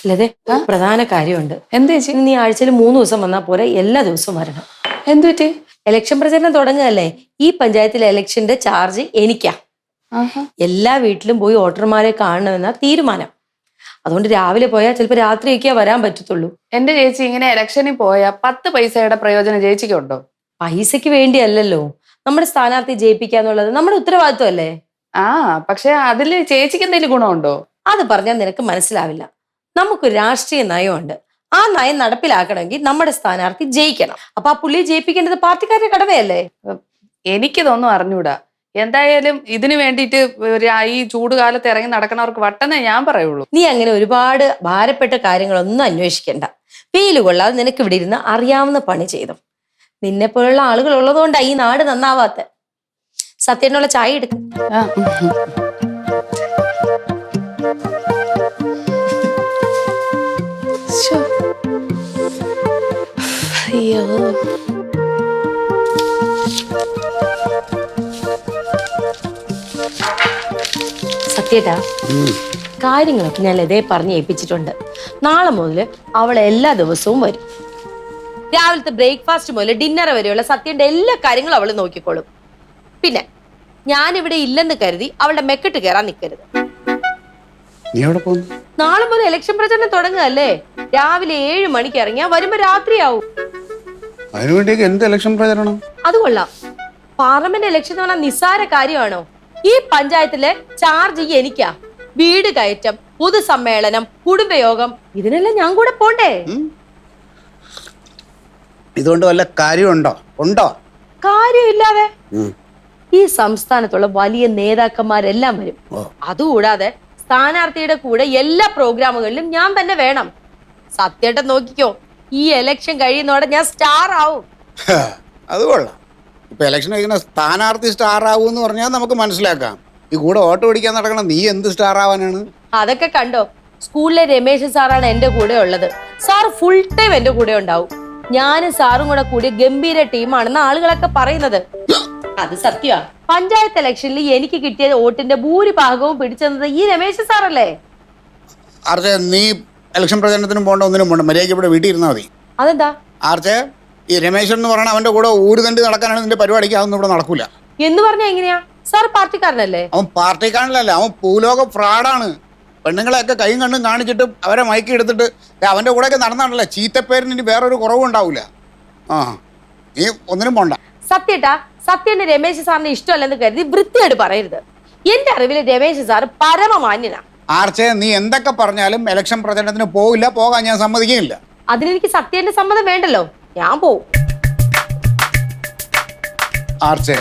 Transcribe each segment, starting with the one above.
അല്ലതെ പ്രധാന കാര്യമുണ്ട്. എന്ത് ചേച്ചി? നീ ആഴ്ചയിൽ 3 ദിവസം വന്നാൽ പോരെ, എല്ലാ ദിവസവും വരണം. എന്തു പറ്റി? ഇലക്ഷൻ പ്രചരണം തുടങ്ങുകയല്ലേ. ഈ പഞ്ചായത്തിലെ ഇലക്ഷന്റെ ചാർജ് എനിക്കാ. എല്ലാ വീട്ടിലും പോയി വോട്ടർമാരെ കാണണമെന്ന തീരുമാനം. അതുകൊണ്ട് രാവിലെ പോയാൽ ചിലപ്പോൾ രാത്രിയൊക്കെ വരാൻ പറ്റത്തുള്ളൂ. എന്റെ ചേച്ചി ഇങ്ങനെ ഇലക്ഷനിൽ പോയാൽ 10 പൈസയുടെ പ്രയോജനം ചേച്ചിക്കുണ്ടോ? പൈസക്ക് വേണ്ടിയല്ലല്ലോ നമ്മുടെ സ്ഥാനാർത്ഥി ജയിപ്പിക്കാന്നുള്ളത് നമ്മുടെ ഉത്തരവാദിത്വമല്ലേ. പക്ഷെ അതില് ചേച്ചിക്ക് എന്തെങ്കിലും ഗുണമുണ്ടോ? അത് പറഞ്ഞാൽ നിനക്ക് മനസ്സിലാവില്ല. നമുക്ക് രാഷ്ട്രീയ നയമുണ്ട്. ആ നയം നടപ്പിലാക്കണമെങ്കിൽ നമ്മുടെ സ്ഥാനാർത്ഥി ജയിക്കണം. അപ്പൊ ആ പുള്ളിയെ ജയിപ്പിക്കേണ്ടത് പാർട്ടിക്കാരുടെ കടമയല്ലേ. എനിക്കിതൊന്നും അറിഞ്ഞൂടാ. എന്തായാലും ഇതിനു വേണ്ടിയിട്ട് ഈ ചൂടുകാലത്ത് ഇറങ്ങി നടക്കുന്നവർക്ക് വട്ടെന്നേ ഞാൻ പറയുള്ളൂ. നീ അങ്ങനെ ഒരുപാട് ഭാരപ്പെട്ട കാര്യങ്ങളൊന്നും അന്വേഷിക്കണ്ട. വെയില് കൊള്ളാതെ നിനക്ക് ഇവിടെ ഇരുന്ന് അറിയാവുന്ന പണി ചെയ്തു. നിന്നെ പോലുള്ള ആളുകൾ ഉള്ളതുകൊണ്ടാണ് ഈ നാട് നന്നാവാത്ത. സത്യനുള്ള ചായ എടുക്കും. അയ്യോ, സത്യേട്ടാ, കാര്യങ്ങളൊക്കെ ഞാൻ ലതയെ പറഞ്ഞ് ഏൽപ്പിച്ചിട്ടുണ്ട്. നാളെ മുതൽ അവൾ എല്ലാ ദിവസവും വരും. രാവിലത്തെ ബ്രേക്ക്ഫാസ്റ്റ് മുതൽ ഡിന്നർ വരെയുള്ള സത്യന്റെ എല്ലാ കാര്യങ്ങളും അവൾ നോക്കിക്കോളും. പിന്നെ ഞാനിവിടെ ഇല്ലെന്ന് കരുതി അവളുടെ മെക്കെട്ട് കയറാൻ നിൽക്കരുത്. നാളെ മുതൽ ഇലക്ഷൻ പ്രചരണം തുടങ്ങുകയല്ലേ. രാവിലെ 7 മണിക്ക് ഇറങ്ങിയാ വരുമ്പോ രാത്രിയാവും. അതിനുവേണ്ടിയൊക്കെ എന്ത് ഇലക്ഷൻ പ്രചരണം? അത് കൊള്ളാം. പാർലമെന്റ് ഇലക്ഷൻ എന്ന് പറഞ്ഞാൽ നിസ്സാര കാര്യമാണോ? ഈ പഞ്ചായത്തിലെ ചാർജ് എനിക്കാ. വീട് കയറ്റം, പൊതുസമ്മേളനം, കുടുംബയോഗം, ഇതിനെല്ലാം ഞാൻ കൂടെ പോണ്ടേ? ഇതുകൊണ്ട് വല്ല കാര്യമുണ്ടോ? ഉണ്ടോ? കാര്യമില്ലാതെ ഈ സംസ്ഥാനത്തുള്ള വലിയ നേതാക്കന്മാരെല്ലാം വരും. അതുകൂടാതെ സ്ഥാനാർത്ഥിയുടെ കൂടെ എല്ലാ പ്രോഗ്രാമുകളിലും ഞാൻ തന്നെ വേണം. സത്യേട്ടൻ നോക്കിക്കോ, ഈ ഇലക്ഷൻ കഴിയുന്നോടെ ഞാൻ സ്റ്റാർ ആവും. അത് കൊള്ളാം. ഇപ്പൊ ഇലക്ഷൻ കഴിക്കുന്ന സ്ഥാനാർത്ഥി സ്റ്റാർ ആവും എന്ന് പറഞ്ഞാൽ നമുക്ക് മനസ്സിലാക്കാം. ഈ കൂടെ വോട്ട് പിടിക്കാൻ നടക്കണം നീ എന്ത് സ്റ്റാർ ആവാനാണ്? അതൊക്കെ കണ്ടോ, സ്കൂളിലെ രമേശ് സാറാണ് എന്റെ കൂടെ ഉള്ളത്. സാർ ഫുൾ ടൈം എന്റെ കൂടെ ഉണ്ടാവും. ഞാനും സാറും കൂടെ കൂടി ഗംഭീര ടീമാണെന്ന് ആളുകളൊക്കെ പറയുന്നത്. അത് സത്യമാ. പഞ്ചായത്ത് ഇലക്ഷനിൽ എനിക്ക് കിട്ടിയ വോട്ടിന്റെ ഭൂരിഭാഗവും പിടിച്ചെന്നത് ഈ രമേശ് സാറല്ലേ. ആർച്ചേ, നീ ഇലക്ഷൻ പ്രചരണത്തിനും പോകണ്ട, ഒന്നിനും പോകണ്ട, മര്യാദയ്ക്ക് ഇവിടെ വീട്ടിൽ ഇരുന്നാൽ മതി. അതെന്താ? ആർച്ചേ, ഈ രമേശൻ എന്ന് പറഞ്ഞാൽ അവന്റെ കൂടെ ഊര് തണ്ടി നടക്കാനാണ് നിന്റെ പരിപാടിക്ക്. അതൊന്നും ഇവിടെ നടക്കൂല. എന്ന് പറഞ്ഞാ എങ്ങനെയാ? സാർ പാർട്ടിക്കാരനല്ലേ? അവൻ പാർട്ടിക്കാരനല്ല, അവൻ ഭൂലോക ഫ്രോഡാണ്. പെണ്ണുങ്ങളെയൊക്കെ കൈയും കണ്ടും കാണിച്ചിട്ട് അവരെ മയക്കി എടുത്തിട്ട് അവന്റെ കൂടെയൊക്കെ നടന്നാണല്ലോ. ചീത്തപ്പേരിന് ഇനി വേറൊരു കുറവും ഉണ്ടാവൂല. നീ ഒന്നിനും പോണ്ട. സത്യേട്ടാ, സത്യന്റെ രമേശ് സാറിന് ഇഷ്ടമല്ലെന്ന് കരുതി വൃത്തിയായിട്ട് പറയരുത്. എന്റെ അറിവില് രമേശ് സാർ പരമമാന്യനാ. ആർച്ചേ, നീ എന്തൊക്കെ പറഞ്ഞാലും ഇലക്ഷൻ പ്രചരണത്തിന് പോകില്ല, പോകാൻ ഞാൻ സമ്മതിക്കുകയില്ല. അതിനെനിക്ക് സത്യന്റെ സമ്മതം വേണ്ടല്ലോ, ഞാൻ പോവും. ആർച്ചേ,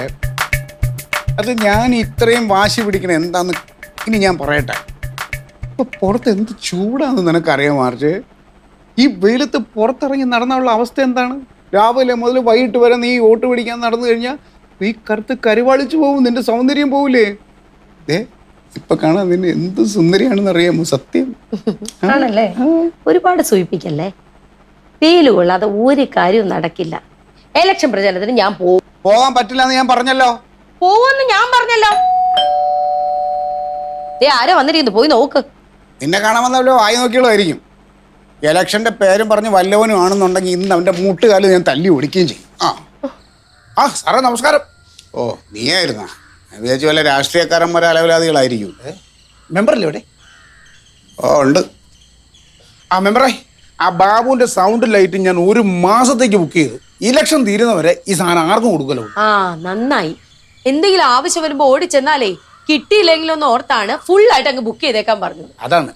അത് ഞാൻ ഇത്രയും വാശി പിടിക്കണ എന്താന്ന് ഇനി ഞാൻ പറയട്ടെ. ഇപ്പൊ പുറത്ത് എന്ത് ചൂടാന്ന് നിനക്കറിയാം ആർച്ചേ? ഈ വെയിലത്ത് പുറത്തിറങ്ങി നടന്നുള്ള അവസ്ഥ എന്താണ്? രാവിലെ മുതൽ വൈകിട്ട് വരെ നീ വോട്ട് പിടിക്കാൻ നടന്നു കഴിഞ്ഞാൽ നീ കറുത്ത് കരുവാളിച്ചു പോകും, നിന്റെ സൗന്ദര്യം പോവില്ലേ? ഇപ്പൊ കാണാൻ നിന്നെ എന്ത് സുന്ദരിയാണെന്ന് അറിയാമോ? സത്യം ആണല്ലേ? ഒരുപാട് സൂചിപ്പിക്കല്ലേ. വെയില് കൊള്ളാതെ ഒരു കാര്യവും നടക്കില്ല. ഇലക്ഷൻ പ്രചരണത്തിന് ഞാൻ പോകാൻ പറ്റില്ല എന്ന് ഞാൻ പറഞ്ഞല്ലോ. പോവെന്ന് ഞാൻ പറഞ്ഞല്ലോ. ആരോ വന്നിരിക്കുന്നു, പോയി നോക്ക്. നിന്നെ കാണാൻ വന്നല്ലോ ആയി നോക്കിയുള്ളൂ ആയിരിക്കും. ഇലക്ഷന്റെ പേരും പറഞ്ഞ് വല്ലവനും ആണെന്നുണ്ടെങ്കിൽ ഇന്ന് അവന്റെ മുട്ടുകാല് ഞാൻ തല്ലി ഓടിക്കുകയും ചെയ്യും. ആ സാറേ നമസ്കാരം. ഓ, നീയായിരുന്നാ? ഞാൻ വിചാരിച്ചു വല്ല രാഷ്ട്രീയക്കാരന്മാരെ അലവലാദികളായിരിക്കും. മെമ്പറല്ലേ ഇവിടെ? ഓ ഉണ്ട്. മെമ്പറേ, ആ ബാബുവിന്റെ സൗണ്ട് ലൈറ്റ് ഞാൻ 1 മാസത്തേക്ക് ബുക്ക് ചെയ്തു. ഇലക്ഷൻ തീരുന്നവരെ ഈ സാധനം ആർക്കും കൊടുക്കലോ. നന്നായി. എന്തെങ്കിലും ആവശ്യം വരുമ്പോ ഓടിച്ചെന്നാലേ കിട്ടിയില്ലെങ്കിലും ഒന്ന് ഓർത്താണ് ഫുൾ ആയിട്ട് അങ്ങ് ബുക്ക് ചെയ്തേക്കാൻ പറഞ്ഞത്. അതാണ്.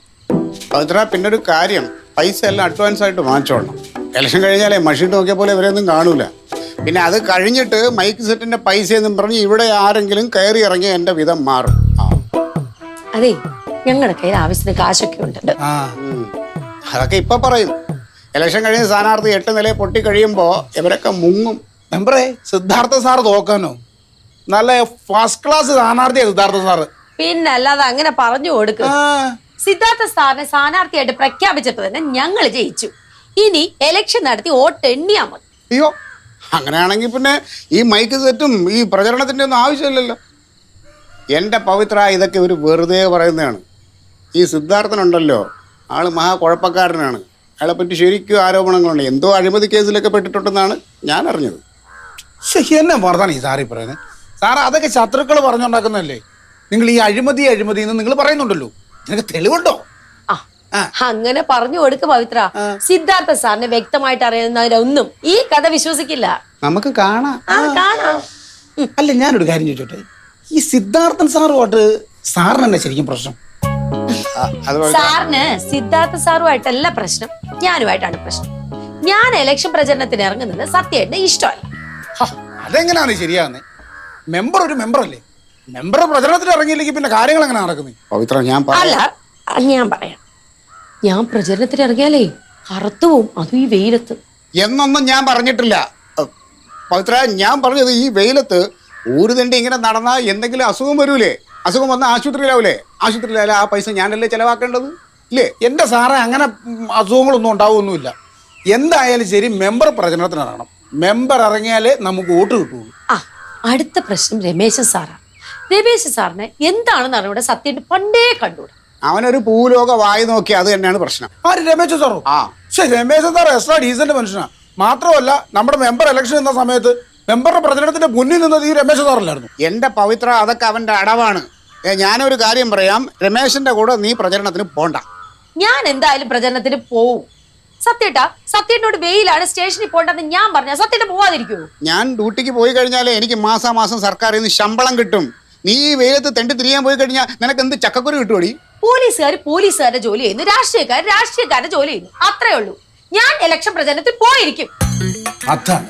പിന്നെ ഒരു കാര്യം, പൈസ എല്ലാം അഡ്വാൻസ് ആയിട്ട് വാങ്ങിച്ചോളണം. ഇലക്ഷൻ കഴിഞ്ഞാലേ മഷീൻ നോക്കിയ പോലെ ഇവരെയൊന്നും കാണൂല. പിന്നെ അത് കഴിഞ്ഞിട്ട് മൈക്ക് സെറ്റിന്റെ പൈസ എന്നും പറഞ്ഞ് ഇവിടെ ആരെങ്കിലും കയറി ഇറങ്ങി എന്റെ വിധം മാറും. അതെ, ഞങ്ങളുടെ കയ്യിൽ ആവശ്യത്തിന് കാശൊക്കെ ഉണ്ട്. അതൊക്കെ ഇപ്പൊ പറയും. ഇലക്ഷൻ കഴിഞ്ഞ സ്ഥാനാർത്ഥി 8 നിലയെ പൊട്ടി കഴിയുമ്പോ ഇവരൊക്കെ മുങ്ങും. മെമ്പറേ, സിദ്ധാർത്ഥ സാറ് തോക്കാനോ? നല്ല ഫസ്റ്റ് ക്ലാസ് സ്ഥാനാർത്ഥിയാ സിദ്ധാർത്ഥ സാറ്. പിന്നെ അല്ലാതെ അങ്ങനെ പറഞ്ഞു കൊടുക്കും. സിദ്ധാർത്ഥ സാറിനെ സ്ഥാനാർത്ഥിയായിട്ട് പ്രഖ്യാപിച്ചപ്പോ തന്നെ ഞങ്ങൾ ജയിച്ചു. ഇനി ഇലക്ഷൻ നടത്തി വോട്ട് എണ്ണിയാ മതി. അയ്യോ, അങ്ങനെയാണെങ്കിൽ പിന്നെ ഈ മൈക്ക് സെറ്റും ഈ പ്രചരണത്തിന്റെ ഒന്നും ആവശ്യമില്ലല്ലോ. എൻ്റെ പവിത്ര, ഇതൊക്കെ ഒരു വെറുതെ പറയുന്നതാണ്. ഈ സിദ്ധാർത്ഥനുണ്ടല്ലോ, ആള് മഹാ കുഴപ്പക്കാരനാണ്. അയാളെ പറ്റി ശരിക്കും ആരോപണങ്ങളുണ്ട്. എന്തോ അഴിമതി കേസിലൊക്കെ പെട്ടിട്ടുണ്ടെന്നാണ് ഞാൻ അറിഞ്ഞത്. എന്നെ പറഞ്ഞാണ് ഈ സാറി പറയുന്നത്. സാർ അതൊക്കെ ശത്രുക്കൾ പറഞ്ഞുണ്ടാക്കുന്നതല്ലേ. നിങ്ങൾ ഈ അഴിമതി എന്ന് നിങ്ങൾ പറയുന്നുണ്ടല്ലോ, നിനക്ക് തെളിവുണ്ടോ? അങ്ങനെ പറഞ്ഞു കൊടുക്ക് പവിത്ര. സിദ്ധാർത്ഥ സാറിനെ വ്യക്തമായിട്ട് അറിയുന്നവരൊന്നും ഈ കഥ വിശ്വസിക്കില്ല. നമുക്ക് കാണാം. കാണാം. അല്ല, ഞാനൊരു കാര്യം ചോദിച്ചോട്ടെ, ഈ സിദ്ധാർത്ഥൻ സാറുമായിട്ട് സാറിന് തന്നെ ശരിക്കും പ്രശ്നം? സാറിന് സിദ്ധാർത്ഥ സാറുമായിട്ടല്ല പ്രശ്നം, ഞാനുമായിട്ടാണ് പ്രശ്നം. ഞാൻ ഇലക്ഷൻ പ്രചരണത്തിന് ഇറങ്ങുന്നത് സത്യേട്ടന് ഇഷ്ടമല്ല. അതെങ്ങനെയാണ് ശരിയാകുന്നത്? മെമ്പർ ഒരു മെമ്പറല്ലേ. മെമ്പർ പ്രചരണത്തിന് ഇറങ്ങിയില്ലെങ്കിൽ പിന്നെ കാര്യങ്ങൾ എങ്ങനെ നടക്കുന്നത്? പവിത്ര, ഞാൻ അല്ല, ഞാൻ പറയാം. ഞാൻ പ്രചരണത്തിന് ഇറങ്ങിയാലേ കറുത്തു പോവും, അതും ഈ വെയിലത്ത്. എന്നൊന്നും ഞാൻ പറഞ്ഞിട്ടില്ല പവിത്ര. ഞാൻ പറഞ്ഞത് ഈ വെയിലത്ത് ഊര് തണ്ടി ഇങ്ങനെ നടന്നാൽ എന്തെങ്കിലും അസുഖം വരൂലേ? അസുഖം വന്നാൽ ആശുപത്രിയിലാവൂലേ? ആശുപത്രിയിലായാലും ആ പൈസ ഞാനല്ലേ ചെലവാക്കേണ്ടത് ഇല്ലേ? എൻ്റെ സാറേ, അങ്ങനെ അസുഖങ്ങളൊന്നും ഉണ്ടാവുമൊന്നുമില്ല. എന്തായാലും ശരി, മെമ്പർ പ്രചരണത്തിന് ഇറങ്ങണം. മെമ്പർ ഇറങ്ങിയാലേ നമുക്ക് വോട്ട് കിട്ടുള്ളൂ. അടുത്ത പ്രശ്നം രമേശൻ സാറാണ്. രമേശൻ സാറിന് എന്താണെന്ന് അറിവിടെ സത്യേട്ടൻ പണ്ടേ കണ്ടുകൂടാ. അവനൊരു പൂലോക വായി നോക്കി, അത് തന്നെയാണ് പ്രശ്നം. ആര്, രമേശൻ സാറോ? പക്ഷെ രമേശൻ സാർ എക്സ്ട്രാ ഡീസന്റ് മനുഷ്യനാണ്. മാത്രമല്ല, നമ്മുടെ മെമ്പർ ഇലക്ഷൻ എന്ന സമയത്ത് മെമ്പറുടെ പ്രചരണത്തിന്റെ മുന്നിൽ നിന്നത് ഈ രമേശൻ സാറല്ലായിരുന്നു? എന്റെ പവിത്ര, അതൊക്കെ അവന്റെ അടവാണ്. ഞാനൊരു കാര്യം പറയാം, രമേശന്റെ കൂടെ നീ പ്രചരണത്തിന് പോണ്ട. ഞാൻ എന്തായാലും പ്രചരണത്തിന് പോവും. സത്യേട്ടനോട് വെയിലാണ്, സ്റ്റേഷനിൽ പോണ്ടെന്ന് ഞാൻ പറഞ്ഞ സത്യേട്ടൻ പോവാതിരിക്കൂ? ഞാൻ ഡ്യൂട്ടിക്ക് പോയി കഴിഞ്ഞാലേ എനിക്ക് മാസാമാസം സർക്കാരിൽ നിന്ന് ശമ്പളം കിട്ടും. നീ ഈ വെയിലത്ത് തെണ്ടി തിരിയാൻ പോയി കഴിഞ്ഞാൽ നിനക്ക് എന്ത് ചക്കക്കുരു കിട്ടുമോടി? പോലീസുകാരുടെ ജോലി ചെയ്യുന്നു, രാഷ്ട്രീയക്കാരുടെ ജോലി ചെയ്യുന്നു, അത്രേ ഉള്ളൂ. ഞാൻ ഇലക്ഷൻ പ്രചരണത്തിൽ പോയിരിക്കും. അതാണ്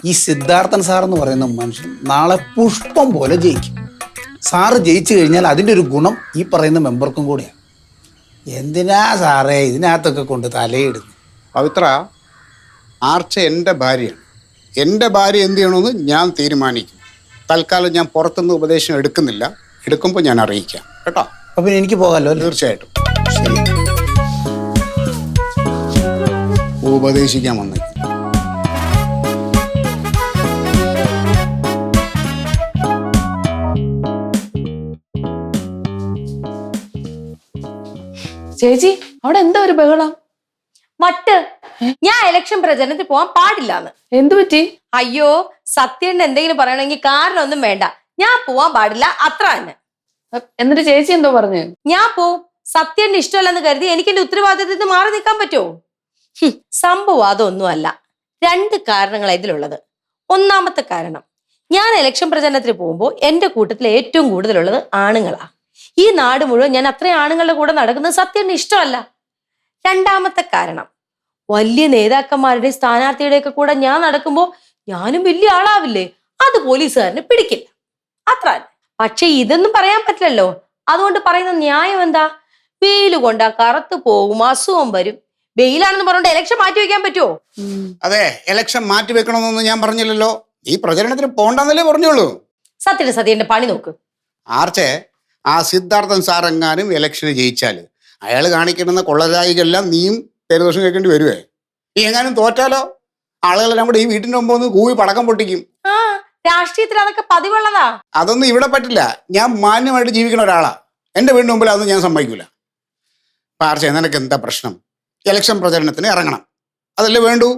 ഈ സിദ്ധാർത്ഥൻ സാർ എന്ന് പറയുന്ന മനുഷ്യൻ നാളെ പുഷ്പം പോലെ ജയിക്കും. സാറ് ജയിച്ചു കഴിഞ്ഞാൽ അതിൻ്റെ ഒരു ഗുണം ഈ പറയുന്ന മെമ്പർക്കും കൂടെയാണ്. എന്തിനാ സാറേ ഇതിനകത്തൊക്കെ കൊണ്ട് തലയിടുന്നു? പവിത്ര, ആർച്ച എൻ്റെ ഭാര്യയാണ്. എൻ്റെ ഭാര്യ എന്ത് ചെയ്യണമെന്ന് ഞാൻ തീരുമാനിക്കും. തൽക്കാലം ഞാൻ പുറത്തുനിന്ന് ഉപദേശം എടുക്കുന്നില്ല. എടുക്കുമ്പോൾ ഞാൻ അറിയിക്കാം കേട്ടോ. അപ്പം എനിക്ക് പോകാമല്ലോ? തീർച്ചയായിട്ടും. ശരി, ഉപദേശിക്കാൻ വന്നേ. ചേച്ചി, അവിടെ എന്താ ഒരു ബഹളം? ഞാൻ ഇലക്ഷൻ പ്രചരണത്തിൽ പോകാൻ പാടില്ലാന്ന്. എന്തു പറ്റി? അയ്യോ, സത്യേട്ടൻ എന്തെങ്കിലും പറയണമെങ്കിൽ കാരണമൊന്നും വേണ്ട. ഞാൻ പോവാൻ പാടില്ല, അത്ര തന്നെ. എന്നിട്ട് ചേച്ചി എന്തോ പറഞ്ഞു? ഞാൻ പോവും. സത്യേട്ടന് ഇഷ്ടമല്ലെന്ന് കരുതി എനിക്ക് എന്റെ ഉത്തരവാദിത്തത്തിൽ നിന്ന് മാറി നിൽക്കാൻ പറ്റുമോ? സംഭവം അതൊന്നുമല്ല. 2 കാരണങ്ങളാണ് ഇതിലുള്ളത്. ഒന്നാമത്തെ കാരണം, ഞാൻ ഇലക്ഷൻ പ്രചരണത്തിന് പോകുമ്പോൾ എന്റെ കൂട്ടത്തിൽ ഏറ്റവും കൂടുതലുള്ളത് ആണുങ്ങളാ. ഈ നാട് മുഴുവൻ ഞാൻ അത്രയും ആണുങ്ങളുടെ കൂടെ നടക്കുന്നത് സത്യേട്ടന് ഇഷ്ടമല്ല. രണ്ടാമത്തെ കാരണം, വലിയ നേതാക്കന്മാരുടെ സ്ഥാനാർത്ഥിയുടെ ഒക്കെ കൂടെ ഞാൻ നടക്കുമ്പോൾ ഞാനും വലിയ ആളാവില്ലേ, അത് പോലീസുകാരന് പിടിക്കില്ല, അത്ര. പക്ഷെ ഇതൊന്നും പറയാൻ പറ്റില്ലല്ലോ. അതുകൊണ്ട് പറയുന്ന ന്യായം എന്താ? വെയില് കൊണ്ടാ കറുത്തു പോകും, അസുഖം വരും. വെയിലാണെന്ന് പറഞ്ഞുകൊണ്ട് ഇലക്ഷൻ മാറ്റി വെക്കാൻ പറ്റുമോ? അതെ, ഇലക്ഷൻ മാറ്റി വെക്കണമെന്നൊന്നും ഞാൻ പറഞ്ഞില്ലല്ലോ. ഈ പ്രചരണത്തിന് പോണ്ടെന്നല്ലേ പറഞ്ഞോളൂ. സത്യന്റെ പണി നോക്ക്. ആർച്ചേ, ആ സിദ്ധാർത്ഥൻ സാർ എങ്ങാനും ഇലക്ഷന് ജയിച്ചാൽ അയാൾ കാണിക്കുന്ന കൊള്ളരായികെല്ലാം നീയും പേരുദോഷം കേൾക്കേണ്ടി വരുവേ. ഈ എങ്ങാനും തോറ്റാലോ ആളുകളെല്ലാം കൂടെ ഈ വീട്ടിന്റെ മുമ്പ് ഒന്ന് കൂവി പടക്കം പൊട്ടിക്കും. രാഷ്ട്രീയത്തിൽ അതൊക്കെ പതിവുള്ളതാ. അതൊന്നും ഇവിടെ പറ്റില്ല. ഞാൻ മാന്യമായിട്ട് ജീവിക്കുന്ന ഒരാളാ. എന്റെ വീടിന് മുമ്പിൽ അതൊന്നും ഞാൻ സമ്മതിക്കൂല. ആർച്ചേ, നിനക്ക് എന്താ പ്രശ്നം? ഇലക്ഷൻ പ്രചരണത്തിന് ഇറങ്ങണം, അതല്ലേ വേണ്ടൂ.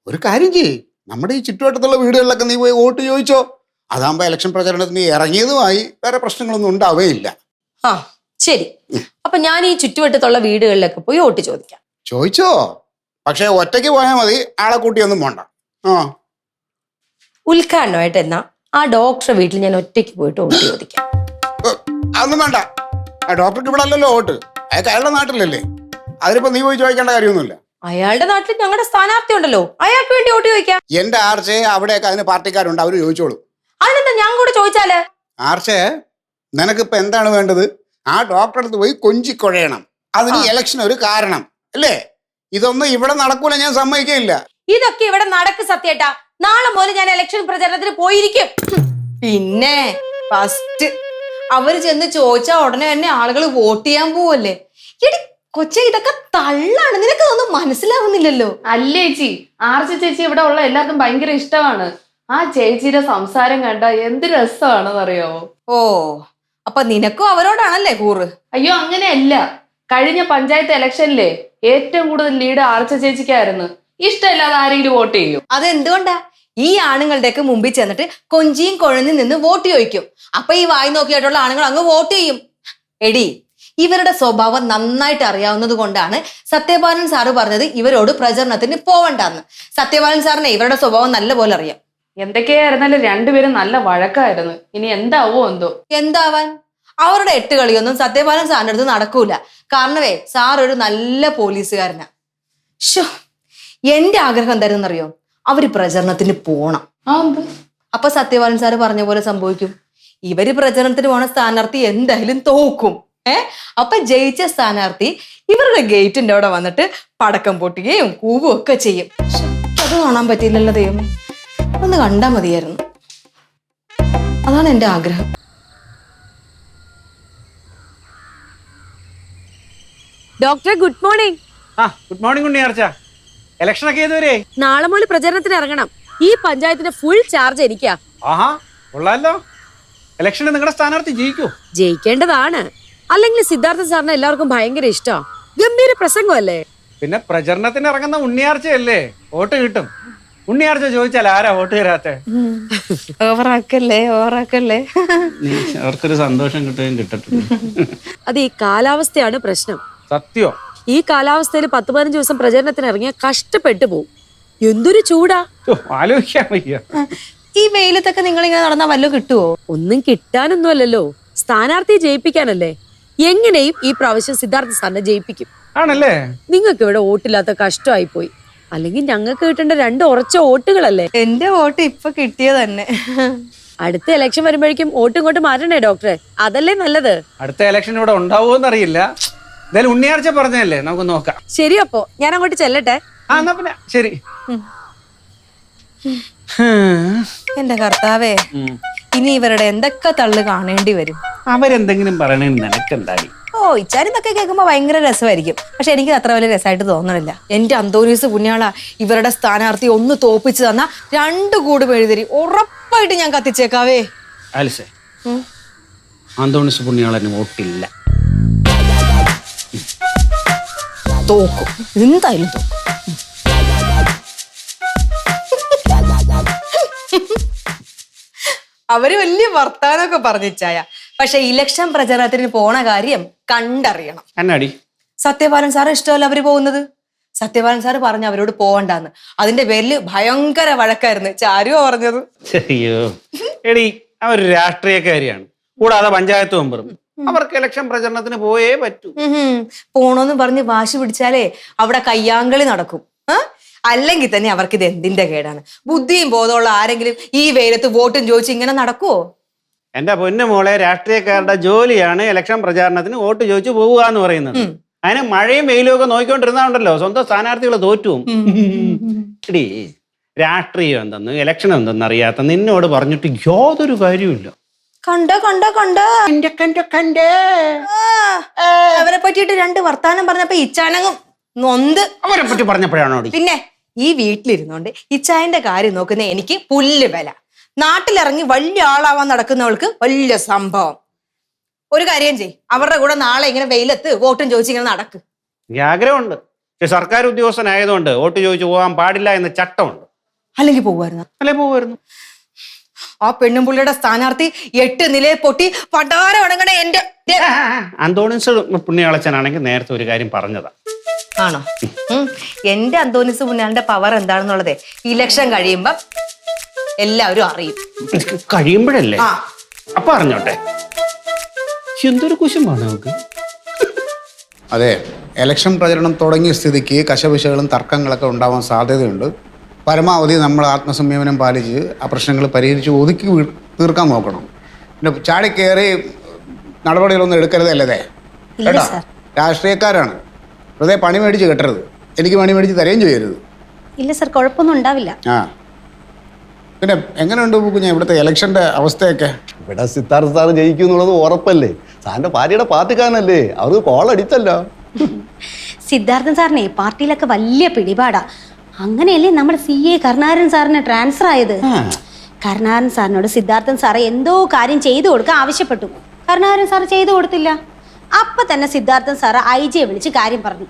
ഒരു കാര്യം ചെയ്യ്, നമ്മുടെ ഈ ചുറ്റുവട്ടത്തുള്ള വീടുകളിലൊക്കെ നീ പോയി വോട്ട് ചോദിച്ചോ. അതാകുമ്പോ ഇലക്ഷൻ പ്രചരണത്തിന് ഇറങ്ങിയതുമായി വേറെ പ്രശ്നങ്ങളൊന്നും ഉണ്ടാവേയില്ല. ശരി, അപ്പൊ ഞാൻ ഈ ചുറ്റുവട്ടത്തുള്ള വീടുകളിലൊക്കെ പോയി വോട്ട് ചോദിക്കാം. ചോദിച്ചോ, പക്ഷെ ഒറ്റയ്ക്ക് പോയാൽ മതി, ആളെ കൂട്ടിയൊന്നും പോണ്ട. ഉദ്ഘാടനമായിട്ട് എന്നാ ആ ഡോക്ടറെ വീട്ടിൽ ഞാൻ ഒറ്റയ്ക്ക് പോയിട്ട് വോട്ട് ചോദിക്കാം. അതൊന്നും വേണ്ട. ആ ഡോക്ടർക്ക് ഇവിടെ അല്ലല്ലോ വോട്ട്, അയാൾക്ക് അയാളുടെ നാട്ടിലല്ലേ. അതിനിപ്പോ നീ പോയി ചോദിക്കേണ്ട കാര്യമൊന്നുമില്ല. അയാളുടെ നാട്ടിൽ ഞങ്ങളുടെ സ്ഥാനാർത്ഥി ഉണ്ടല്ലോ, അയാൾക്ക് വേണ്ടി വോട്ട് ചോദിക്കാം. എന്റെ ആർച്ചേ, അവിടെയൊക്കെ അതിന് പാർട്ടിക്കാരുണ്ട്, അവര് ചോദിച്ചോളൂ. അതിനെന്താ ഞാൻ കൂടെ ചോദിച്ചാല്? ആർച്ചേ, നിനക്കിപ്പോ എന്താണ് വേണ്ടത്? ആ ഡോക്ടറെ അടുത്ത് പോയി കൊഞ്ചിക്കൊഴയണം. അതിന് ഇലക്ഷൻ ഒരു കാരണം അല്ലേ? ഇതൊന്നും ഇവിടെ നടക്കൂല, ഞാൻ സമ്മതിക്കില്ല. ഇതൊക്കെ ഇവിടെ നടക്ക് സത്യേട്ടാ. നാളെ മുതൽ ഞാൻ ഇലക്ഷൻ പ്രചരണത്തിന് പോയിരിക്കും. പിന്നെ ഫസ്റ്റ് അവര് ചെന്ന് ചോദിച്ചാ ഉടനെ തന്നെ ആളുകൾ വോട്ട് ചെയ്യാൻ പോവല്ലേ. എടി കൊച്ചെ, ഇതൊക്കെ തള്ളാണ്, നിനക്ക് ഒന്നും മനസ്സിലാവുന്നില്ലല്ലോ. അല്ലേ ചേച്ചി, ആർച്ച ചേച്ചി ഇവിടെ ഉള്ള എല്ലാവർക്കും ഭയങ്കര ഇഷ്ടമാണ്. ആ ചേച്ചിയുടെ സംസാരം കണ്ട എന്ത് രസമാണെന്നറിയോ? ഓ, അപ്പൊ നിനക്കും അവരോടാണല്ലേ കൂറ്? അയ്യോ അങ്ങനെയല്ല. കഴിഞ്ഞ പഞ്ചായത്ത് ഇലക്ഷനിലെ ഏറ്റവും കൂടുതൽ ലീഡ് ആർച്ച ചേച്ചിക്കായിരുന്നു. ഇഷ്ടമില്ലാതെ ആരെങ്കിലും വോട്ട് ചെയ്യും? അതെന്തുകൊണ്ടാ? ഈ ആണുങ്ങളുടെയൊക്കെ മുമ്പിൽ ചെന്നിട്ട് കൊഞ്ചിയും കുഴഞ്ഞു നിന്ന് വോട്ട് ചോദിക്കും. അപ്പൊ ഈ വായി നോക്കിയായിട്ടുള്ള ആണുങ്ങൾ അങ്ങ് വോട്ട് ചെയ്യും. എടി, ഇവരുടെ സ്വഭാവം നന്നായിട്ട് അറിയാവുന്നത് കൊണ്ടാണ് സത്യപാലൻ സാറ് പറഞ്ഞത് ഇവരോട് പ്രചരണത്തിന് പോവണ്ടെന്ന്. സത്യപാലൻ സാറിനെ ഇവരുടെ സ്വഭാവം നല്ലപോലെ അറിയാം. എന്തൊക്കെയായിരുന്നാലും രണ്ടുപേരും നല്ല വഴക്കായിരുന്നു. ഇനി എന്താവോ എന്തോ. എന്താവാൻ? അവരുടെ 8 കളിയൊന്നും സത്യപാലൻ സാറിന്റെ അടുത്ത് നടക്കൂല. കാരണവേ സാർ ഒരു നല്ല പോലീസുകാരനാ. ഷോ, എന്റെ ആഗ്രഹം എന്തായിരുന്നറിയോ? അവര് പ്രചരണത്തിന് പോണം. അപ്പൊ സത്യപാലൻ സാറ് പറഞ്ഞ പോലെ സംഭവിക്കും. ഇവര് പ്രചരണത്തിന് പോണ സ്ഥാനാർത്ഥി എന്തായാലും തോക്കും. അപ്പൊ ജയിച്ച സ്ഥാനാർത്ഥി ഇവരുടെ ഗേറ്റിന്റെ അവിടെ വന്നിട്ട് പടക്കം പൊട്ടുകയും കൂവും ഒക്കെ ചെയ്യും. അത് കാണാൻ പറ്റിയില്ലല്ലോ ദൈവമേ. ഒന്ന് കണ്ടാ മതിയായിരുന്നു. അതാണ് എന്റെ ആഗ്രഹം. ഡോക്ടറെ good morning. Good morning Unniyarcha. Election ഒക്കെ ഏതുവരെ? നാളെ മുതൽ പ്രചരണത്തിന് ഇറങ്ങണം. ഈ പഞ്ചായത്തിന്റെ ഫുൾ ചാർജ് എനിക്കാ. ആഹാ, കൊള്ളാലോ. ഇലക്ഷന് നിങ്ങളുടെ സ്ഥാനാർത്ഥി ജയിക്കൂ? ജയിക്കേണ്ടതാണ്. അല്ലെങ്കിൽ സിദ്ധാർത്ഥ സാറിന് എല്ലാവർക്കും ഭയങ്കര ഇഷ്ടമാണ്. ഗംഭീര പ്രസംഗമല്ലേ. പിന്നെ പ്രചരണത്തിന് ഇറങ്ങുന്ന ഉണ്ണിയാർച്ചയല്ലേ, വോട്ട് കിട്ടും. ഉണ്ണിയാർച്ച ചോദിച്ചാൽ ആരാ വോട്ട് തരാത്തെ? ഓവറാക്കല്ലേ. അവർക്കൊരു സന്തോഷം കിട്ടുകയും കിട്ടത്തില്ല. അത് ഈ കാലാവസ്ഥയാണ് പ്രശ്നം. സത്യോ? ഈ കാലാവസ്ഥയിൽ 10-15 ദിവസം പ്രചരണത്തിന് ഇറങ്ങിയ കഷ്ടപ്പെട്ടു പോവും. എന്തൊരു ചൂടാ, ആലോചിക്കാൻ വയ്യ. ഈ വെയിലത്തൊക്കെ നിങ്ങൾ ഇങ്ങനെ നടന്നാ വല്ലതും കിട്ടുവോ? ഒന്നും കിട്ടാനൊന്നുമല്ലല്ലോ, സ്ഥാനാർത്ഥിയെ ജയിപ്പിക്കാനല്ലേ. എങ്ങനെയും ഈ പ്രാവശ്യം സിദ്ധാർത്ഥ സാറിനെ ജയിപ്പിക്കും. ആണല്ലേ? നിങ്ങൾക്ക് ഇവിടെ വോട്ടില്ലാത്ത കഷ്ടമായി പോയി. അല്ലെങ്കിൽ ഞങ്ങൾക്ക് കിട്ടേണ്ട 2 ഉറച്ച വോട്ടുകളല്ലേ. എന്റെ വോട്ട് ഇപ്പൊ കിട്ടിയത് തന്നെ. അടുത്ത ഇലക്ഷൻ വരുമ്പോഴേക്കും വോട്ട് ഇങ്ങോട്ട് മാറ്റണ്ടേ ഡോക്ടറെ? അതല്ലേ നല്ലത്. അടുത്ത ഇലക്ഷൻ ഇവിടെ ഉണ്ടാവുമോന്ന് അറിയില്ല. എന്തായാലും ഉണ്ണിയാർച്ച പറഞ്ഞല്ലേ, നമുക്ക് നോക്കാം. ശരി, അപ്പോ ഞാൻ അങ്ങോട്ട് ചെല്ലട്ടെ. എന്നാ പിന്നെ ശരി. എന്റെ കർത്താവേ, ഇനി ഇവരുടെ എന്തൊക്കെ തള്ളു കാണേണ്ടി വരും. അവരെന്തെങ്കിലും പറയണേന്ന് നിനക്കെന്താടി? ഇച്ചാരിന്നൊക്കെ കേൾക്കുമ്പോ ഭയങ്കര രസമായിരിക്കും. പക്ഷെ എനിക്ക് അത്ര വലിയ രസമായിട്ട് തോന്നണില്ല. എന്റെ അന്തോനീസ് പുണ്യാള, ഇവരുടെ സ്ഥാനാർത്ഥി ഒന്ന് തോപ്പിച്ചു തന്ന 2 കൂട് മെഴുതിരി ഉറപ്പായിട്ട് ഞാൻ കത്തിച്ചേക്കാവേ. ആലിസേ, അന്തോണിസ് പുണ്യാളന് വോട്ടില്ല. തോക്കും, എന്തായാലും തോക്കും. അവര് വലിയ വർത്താനമൊക്കെ പറഞ്ഞിച്ചായ. പക്ഷെ ഇലക്ഷൻ പ്രചരണത്തിന് പോണ കാര്യം കണ്ടറിയണം. എന്നാടി? സത്യപാലൻ സാറ് ഇഷ്ടമല്ല അവര് പോകുന്നത്. സത്യപാലൻ സാറ് പറഞ്ഞു അവരോട് പോവണ്ടാന്ന്. അതിന്റെ പേരില് ഭയങ്കര വഴക്കായിരുന്നു. ചാരുവോ പറഞ്ഞത്. അയ്യോ എടി, അവർ രാഷ്ട്രീയക്കാരിയാണ്, കൂടാതെ പഞ്ചായത്ത് മെമ്പറും. അവർക്ക് ഇലക്ഷൻ പ്രചരണത്തിന് പോയേ പറ്റൂ. പോണോന്ന് പറഞ്ഞ് വാശി പിടിച്ചാലേ അവിടെ കയ്യാങ്കളി നടക്കും. അല്ലെങ്കിൽ തന്നെ അവർക്ക് ഇത് എന്തിന്റെ കേടാണ്? ബുദ്ധിയും ബോധമുള്ള ആരെങ്കിലും ഈ വെയിലത്ത് വോട്ടും ചോദിച്ച് ഇങ്ങനെ നടക്കുവോ? എന്റെ പൊന്നു മോളെ, രാഷ്ട്രീയക്കാരുടെ ജോലിയാണ് ഇലക്ഷൻ പ്രചാരണത്തിന് വോട്ട് ചോദിച്ചു പോവുക എന്ന് പറയുന്നത്. അതിന് മഴയും വെയിലും ഒക്കെ നോക്കിക്കൊണ്ടിരുന്നാണ്ടല്ലോ സ്വന്തം സ്ഥാനാർത്ഥികൾ തോറ്റും. എടി, രാഷ്ട്രീയം എന്തെന്ന് ഇലക്ഷൻ എന്തെന്ന് അറിയാത്ത നിന്നോട് പറഞ്ഞിട്ട് യാതൊരു കാര്യമില്ല. അവരെ പറ്റിയിട്ട് 2 വർത്താനം പറഞ്ഞപ്പോ ഇച്ചാനങ്ങും നൊന്ത്. അവരെ പറ്റി പറഞ്ഞപ്പോഴാണോ? പിന്നെ ഈ വീട്ടിലിരുന്നോണ്ട് ഇച്ചായന്റെ കാര്യം നോക്കുന്ന എനിക്ക് പുല്ല് വില. നാട്ടിലിറങ്ങി വലിയ ആളാവാൻ നടക്കുന്നവൾക്ക് വലിയ സംഭവം. ഒരു കാര്യം ചെയ്, അവരുടെ കൂടെ നാളെ ഇങ്ങനെ വെയിലത്ത് വോട്ടും ചോദിച്ച് ഇങ്ങനെ നടക്ക്. എനിക്ക് ആഗ്രഹമുണ്ട്. പക്ഷെ സർക്കാർ ഉദ്യോഗസ്ഥനായതുകൊണ്ട് വോട്ട് ചോദിച്ചു പോകാൻ പാടില്ല എന്ന ചട്ടമുണ്ട്. അല്ലെങ്കിൽ പോവായിരുന്നു. ആ പെണ്ണും പുള്ളിയുടെ സ്ഥാനാർത്ഥി 8 നിലയെ പൊട്ടി പണ്ടാര വണങ്ങണ എന്റെ അന്തോണിസ് പുണ്യാളച്ചനാണെങ്കിൽ നേരത്തെ ഒരു കാര്യം പറഞ്ഞതാ. ആണോ? എന്റെ അന്തോണിസ് പുണ്യാളിന്റെ പവർ എന്താണെന്നുള്ളതേ ഇലക്ഷൻ കഴിയുമ്പോ എല്ലാവരും അറിയും. കഴിയുമ്പോഴല്ലേ? അപ്പൊ അറിഞ്ഞോട്ടെ. എന്തൊരു കുശുമാണ് നമുക്ക്. അതെ, ഇലക്ഷൻ പ്രചരണം തുടങ്ങിയ സ്ഥിതിക്ക് കശപിശകളും തർക്കങ്ങളൊക്കെ ഉണ്ടാവാൻ സാധ്യതയുണ്ട്. പരമാവധി നമ്മൾ ആത്മസംയമനം പാലിച്ച് ആ പ്രശ്നങ്ങൾ പരിഹരിച്ച് ഒതുക്കി തീർക്കാൻ നോക്കണം. പിന്നെ ചാടിക്കയറി നടപടികളൊന്നും എടുക്കരുതല്ലേ കേട്ടോ. രാഷ്ട്രീയക്കാരാണ്, വെറുതെ പണി മേടിച്ച് കെട്ടരുത്. എനിക്ക് പണി മേടിച്ച് തരുകയും ചെയ്യരുത്. ഇല്ല സർ, കുഴപ്പമൊന്നും ഉണ്ടാവില്ല. പിന്നെ എങ്ങനെയുണ്ട് കുഞ്ഞാ ഇവിടുത്തെ ഇലക്ഷന്റെ അവസ്ഥയൊക്കെ? ഇവിടെ സിദ്ധാർത്ഥ സാറ് ജയിക്കും എന്നുള്ളത് ഉറപ്പല്ലേ? സാറിന്റെ ഭാര്യയുടെ പാർട്ടിക്കാരനല്ലേ, അവർക്ക് കോളടിച്ചല്ലോ. സിദ്ധാർത്ഥൻ സാറിനെ പാർട്ടിയിലൊക്കെ വലിയ പിടിപാടാ. അങ്ങനെയല്ലേ നമ്മുടെ CA കരുണാകരൻ സാറിന് ട്രാൻസ്ഫർ ആയത്. കരുണാകരൻ സാറിനോട് സിദ്ധാർത്ഥൻ സാറെ എന്തോ കാര്യം ചെയ്തു കൊടുക്കാൻ ആവശ്യപ്പെട്ടു. കരുണാകരൻ സാർ ചെയ്തു കൊടുത്തില്ല. അപ്പൊ തന്നെ സിദ്ധാർത്ഥൻ സാറ് IG വിളിച്ച് കാര്യം പറഞ്ഞു.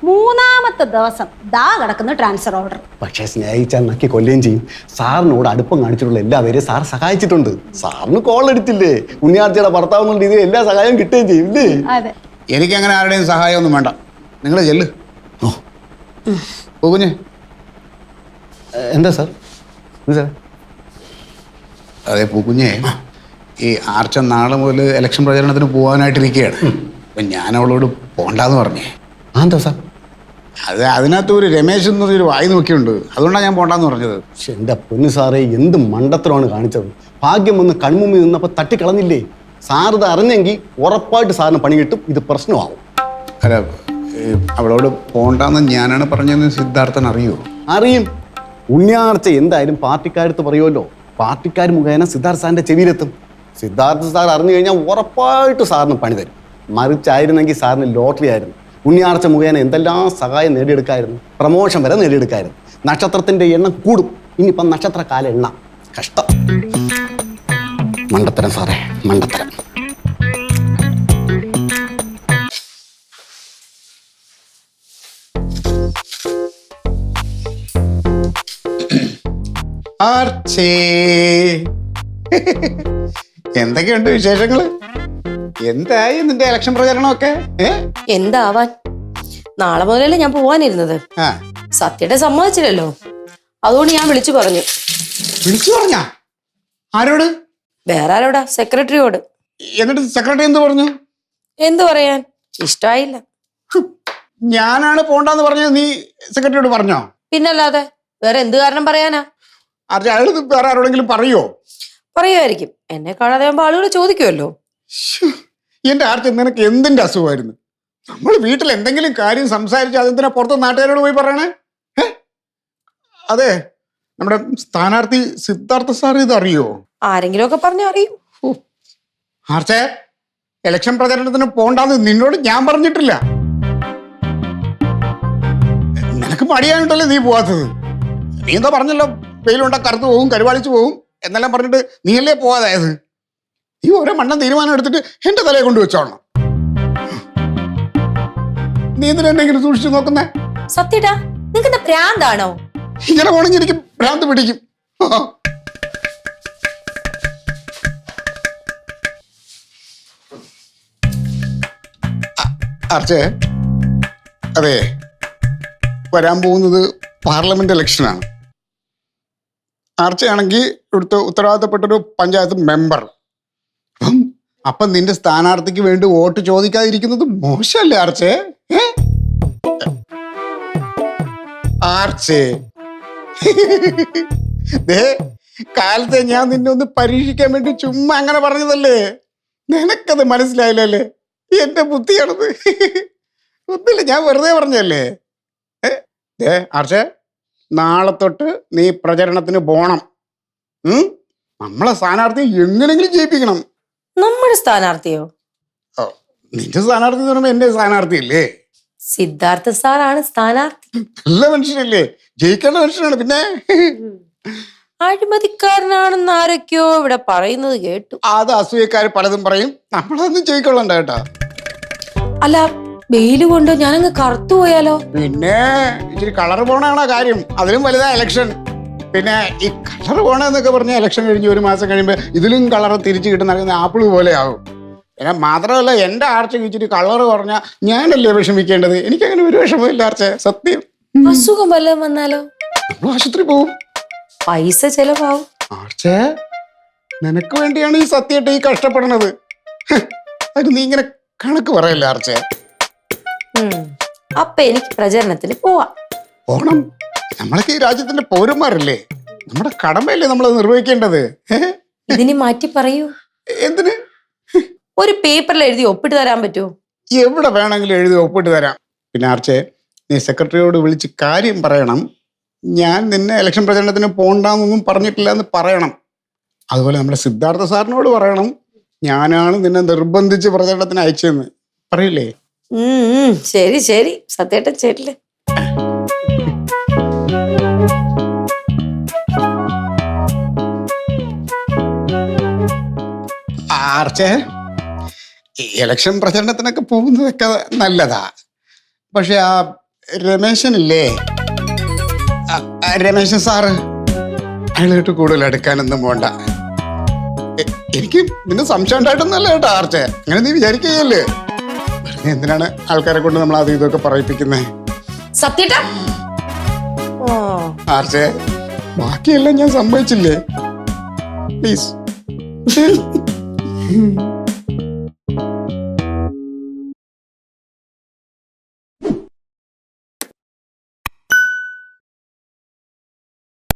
3-ാമത്തെ ദിവസം ദാ കിടക്കുന്ന ട്രാൻസ്ഫർ ഓർഡർ. പക്ഷേ സ്നേഹിച്ചാൽ നക്കി കൊല്ലുകയും ചെയ്യും. സാറിനോട് അടുപ്പം കാണിച്ചിട്ടുള്ള എല്ലാവരെയും സാർ സഹായിച്ചിട്ടുണ്ട്. സാറിന് കോൾ എടുത്തില്ലേ, ഉണ്ണിയാർച്ചയുടെ ഭർത്താവ് എന്നുള്ള രീതിയിൽ എല്ലാ സഹായവും കിട്ടുകയും ചെയ്യും ഇല്ലേ? അതെ. എനിക്കങ്ങനെ ആരുടെയും സഹായമൊന്നും വേണ്ട. നിങ്ങൾ ചെല്ല്. കുഞ്ഞെ എന്താ സാർ? സാർ അതെ പൂക്കുഞ്ഞെ, ഈ ആർച്ച നാളെ മുതൽ ഇലക്ഷൻ പ്രചരണത്തിന് പോകാനായിട്ടിരിക്കുകയാണ്. അപ്പം ഞാൻ അവളോട് പോണ്ടെന്ന് പറഞ്ഞേ. എന്താ സാർ? അതിനകത്ത് ഒരു രമേശ് എന്ന് പറഞ്ഞൊരു വായി നോക്കിയുണ്ട്. അതുകൊണ്ടാണ് ഞാൻ പോണ്ടെന്ന് പറഞ്ഞത്. പക്ഷെ എൻ്റെ പൊന്നു സാറേ, എന്ത് മണ്ടത്തരമാണ് കാണിച്ചത്. ഭാഗ്യം ഒന്ന് കൺമുമ്പിൽ നിന്നപ്പോൾ തട്ടിക്കളഞ്ഞില്ലേ. സാറിത് അറിഞ്ഞെങ്കിൽ ഉറപ്പായിട്ട് സാറിന് പണി കിട്ടും. ഇത് പ്രശ്നമാവും. അല്ല, അവളോട് പോണ്ടെന്ന് ഞാനാണ് പറഞ്ഞതെന്ന് സിദ്ധാർത്ഥൻ അറിയുമോ? അറിയും. ഉണ്ണിയാർച്ച എന്തായാലും പാർട്ടിക്കാരത്ത് പറയുമല്ലോ. പാർട്ടിക്കാർ മുഖേന സിദ്ധാർത്ഥ സാറിൻ്റെ ചെവിയിലെത്തും. സിദ്ധാർത്ഥ സാർ അറിഞ്ഞു കഴിഞ്ഞാൽ ഉറപ്പായിട്ട് സാറിന് പണി തരും. മറിച്ചായിരുന്നെങ്കിൽ സാറിന് ലോട്ടറി ആയിരുന്നു. ഉണ്ണിയാർച്ച മുഖേന എന്തെല്ലാം സഹായം നേടിയെടുക്കായിരുന്നു. പ്രമോഷൻ വരെ നേടിയെടുക്കായിരുന്നു. നക്ഷത്രത്തിൻ്റെ എണ്ണം കൂടും. ഇനിയിപ്പം നക്ഷത്രക്കാല എണ്ണ കഷ്ടം. മണ്ടത്തരം സാറേ, മണ്ടത്തരം. ആർച്ചേ, എന്തൊക്കെയുണ്ട് വിശേഷങ്ങള്? എന്തായി നിന്റെ ഇലക്ഷൻ പ്രചരണമൊക്കെ? എന്താവാൻ, നാളെ മുതലല്ലേ ഞാൻ പോവാനിരുന്നത്. ആ, സത്യയുടെ സമ്മതിച്ചില്ലല്ലോ, അതുകൊണ്ട് ഞാൻ വിളിച്ചു പറഞ്ഞു. വിളിച്ചു പറഞ്ഞ ആരോട്? വേറെ ആരോടാ? സെക്രട്ടറിയോട്. എന്നിട്ട് സെക്രട്ടറി എന്ത് പറഞ്ഞു? എന്തു പറയാൻ, ഇഷ്ടായില്ല. ഞാനാണ് പോണ്ടെന്ന് പറഞ്ഞത് നീ സെക്രട്ടറിയോട് പറഞ്ഞോ? പിന്നല്ലാതെ വേറെ എന്ത് കാരണം പറയാനാ? അയാൾ വേറെ ആരോടെങ്കിലും പറയോ? പറയുമായിരിക്കും. എന്നെ കാണാതെ ആകുമ്പോ ആളുകൾ ചോദിക്കുമല്ലോ. എന്റെ ആർച്ച, നിനക്ക് എന്തിന്റെ അസുഖമായിരുന്നു? നമ്മൾ വീട്ടിൽ എന്തെങ്കിലും കാര്യം സംസാരിച്ച് അതെന്തിനാ പുറത്ത് നാട്ടുകാരോട് പോയി പറയണേ? അതെ, നമ്മുടെ സ്ഥാനാർത്ഥി സിദ്ധാർത്ഥ സാർ ഇത് അറിയോ? ആരെങ്കിലും ഒക്കെ പറഞ്ഞ അറിയും. ആർച്ചേ, ഇലക്ഷൻ പ്രചരണത്തിന് പോണ്ടെന്ന് നിന്നോട് ഞാൻ പറഞ്ഞിട്ടില്ല. നിനക്ക് മടിയായിട്ടല്ലേ നീ പോവാത്തത്? നീ എന്താ പറഞ്ഞല്ലോ, വെയിലുണ്ടാ കറുത്ത് പോകും, കരുവാളിച്ചു പോകും എന്നെല്ലാം പറഞ്ഞിട്ട് നീയല്ലേ പോവാതായത്. നീ ഓരോ മണ്ണൻ തീരുമാനം എടുത്തിട്ട് എന്റെ തലയെ കൊണ്ടുവച്ചോളണം. നീ എന്തിനെങ്കിലും സൂക്ഷിച്ചു നോക്കുന്നേ? സത്യടാ, നിനക്ക് ഭ്രാന്താണോ? ഇങ്ങനെ പോണെങ്കിൽ എനിക്ക് ഭ്രാന്ത് പിടിക്കും. ആർച്ചേ, അതെ, വരാൻ പോകുന്നത് പാർലമെന്റ് ഇലക്ഷനാണ്. ആർച്ചയാണെങ്കിൽ ഇവിടുത്തെ ഉത്തരവാദിത്തപ്പെട്ടൊരു പഞ്ചായത്ത് മെമ്പർ. അപ്പം നിന്റെ സ്ഥാനാർത്ഥിക്ക് വേണ്ടി വോട്ട് ചോദിക്കാതിരിക്കുന്നത് മോശമല്ലേ ആർച്ചേ? ആർച്ചേ, ദേ, കാലത്തെ ഞാൻ നിന്നെ ഒന്ന് പരീക്ഷിക്കാൻ വേണ്ടി ചുമ്മാ അങ്ങനെ പറഞ്ഞതല്ലേ. നിനക്കത് മനസ്സിലായില്ലല്ലേ? എന്റെ ബുദ്ധിയാണത്. ഒന്നില്ല, ഞാൻ വെറുതെ പറഞ്ഞല്ലേ. ആർച്ചേ, നാളെ തൊട്ട് നീ പ്രചരണത്തിന് പോണം. നമ്മളെ സ്ഥാനാർത്ഥി എങ്ങനെങ്കിലും ജയിപ്പിക്കണം. നമ്മുടെ സ്ഥാനാർത്ഥിയോ? നിന്റെ സ്ഥാനാർത്ഥി എന്ന് പറയുമ്പോ എന്റെ സ്ഥാനാർത്ഥി അല്ലേ? സിദ്ധാർത്ഥ സാറാണ് സ്ഥാനാർത്ഥി. നല്ല മനുഷ്യനല്ലേ, ജയിക്കേണ്ട മനുഷ്യനാണ്. പിന്നെ അഴിമതിക്കാരനാണെന്ന് ആരൊക്കെയോ ഇവിടെ പറയുന്നത് കേട്ടു. അത് അസൂയക്കാര് പലതും പറയും. നമ്മളതൊന്നും ജയിക്കൊള്ളണ്ട കേട്ടാ. അല്ല, വെയില് കൊണ്ട് ഞാനങ്ങ് കറുത്തു പോയാലോ? പിന്നെ ഇച്ചിരി കളർ പോണാണ് കാര്യം. അതിലും വലുതാ ഇലക്ഷൻ. പിന്നെ ഈ കളർ പോണെന്നൊക്കെ പറഞ്ഞാൽ ഇലക്ഷൻ കഴിഞ്ഞ് 1 മാസം കഴിയുമ്പോൾ ഇതിലും കളർ തിരിച്ചു കിട്ടുന്ന ആപ്പിൾ പോലെ ആവും. പിന്നെ മാത്രമല്ല, എന്റെ ആർച്ചയ്ക്ക് ഇച്ചിരി കളർ പറഞ്ഞാൽ ഞാനല്ലേ വിഷമിക്കേണ്ടത്? എനിക്കങ്ങനെ ഒരു വിഷമമില്ല ആർച്ച, സത്യം. അസുഖം വല്ലതും വന്നാലോ? നമ്മൾ ആശുപത്രി പോവും, പൈസ ചെലവാവും. ആർച്ച, നിനക്ക് വേണ്ടിയാണ് ഈ സത്യമായിട്ട് ഈ കഷ്ടപ്പെടുന്നത്. അത് നീ ഇങ്ങനെ കണക്ക് പറയല്ലേ ആർച്ച? അപ്പൊ എനിക്ക് പ്രചരണത്തിന് പോവാം. പോണം. നമ്മളൊക്കെ ഈ രാജ്യത്തിന്റെ പൗരന്മാരല്ലേ, നമ്മുടെ കടമയല്ലേ നമ്മൾ നിർവഹിക്കേണ്ടത്. ഇതിനി മാറ്റി പറയൂ. എന്തിന്? ഒരു പേപ്പറിൽ എഴുതി ഒപ്പിട്ട് തരാൻ പറ്റുമോ? എവിടെ വേണമെങ്കിലും എഴുതി ഒപ്പിട്ട് തരാം. പിന്നെ ആർച്ചേ, നീ സെക്രട്ടറിയോട് വിളിച്ച് കാര്യം പറയണം. ഞാൻ നിന്നെ ഇലക്ഷൻ പ്രചരണത്തിന് പോണ്ടെന്നൊന്നും പറഞ്ഞിട്ടില്ല എന്ന് പറയണം. അതുപോലെ നമ്മുടെ സിദ്ധാർത്ഥ സാറിനോട് പറയണം, ഞാനാണ് നിന്നെ നിർബന്ധിച്ച് പ്രചരണത്തിന് അയച്ചതെന്ന് പറയില്ലേ? ശരി ശരി, സത്യേട്ടൻ ശരിയല്ലേ? ആർച്ചേ, ഈ ഇലക്ഷൻ പ്രചരണത്തിനൊക്കെ പോകുന്നതൊക്കെ നല്ലതാ. പക്ഷെ ആ രമേശനില്ലേ, രമേശൻ സാറ്, അയാളായിട്ട് കൂടുതൽ എടുക്കാനൊന്നും പോണ്ട. എനിക്ക് നിന്നെ സംശയം ഉണ്ടായിട്ടൊന്നല്ല കേട്ടോ ആർച്ചേ, അങ്ങനെ നീ വിചാരിക്കുകയല്ലേ. വെറുതെ എന്തിനാണ് ആൾക്കാരെ കൊണ്ട് നമ്മൾ അത് ഇതൊക്കെ പറയിപ്പിക്കുന്നത്? സത്യേട്ടാ ആർച്ചേ, ബാക്കിയെല്ലാം ഞാൻ സമ്മതിച്ചില്ലേ? പ്ലീസ്.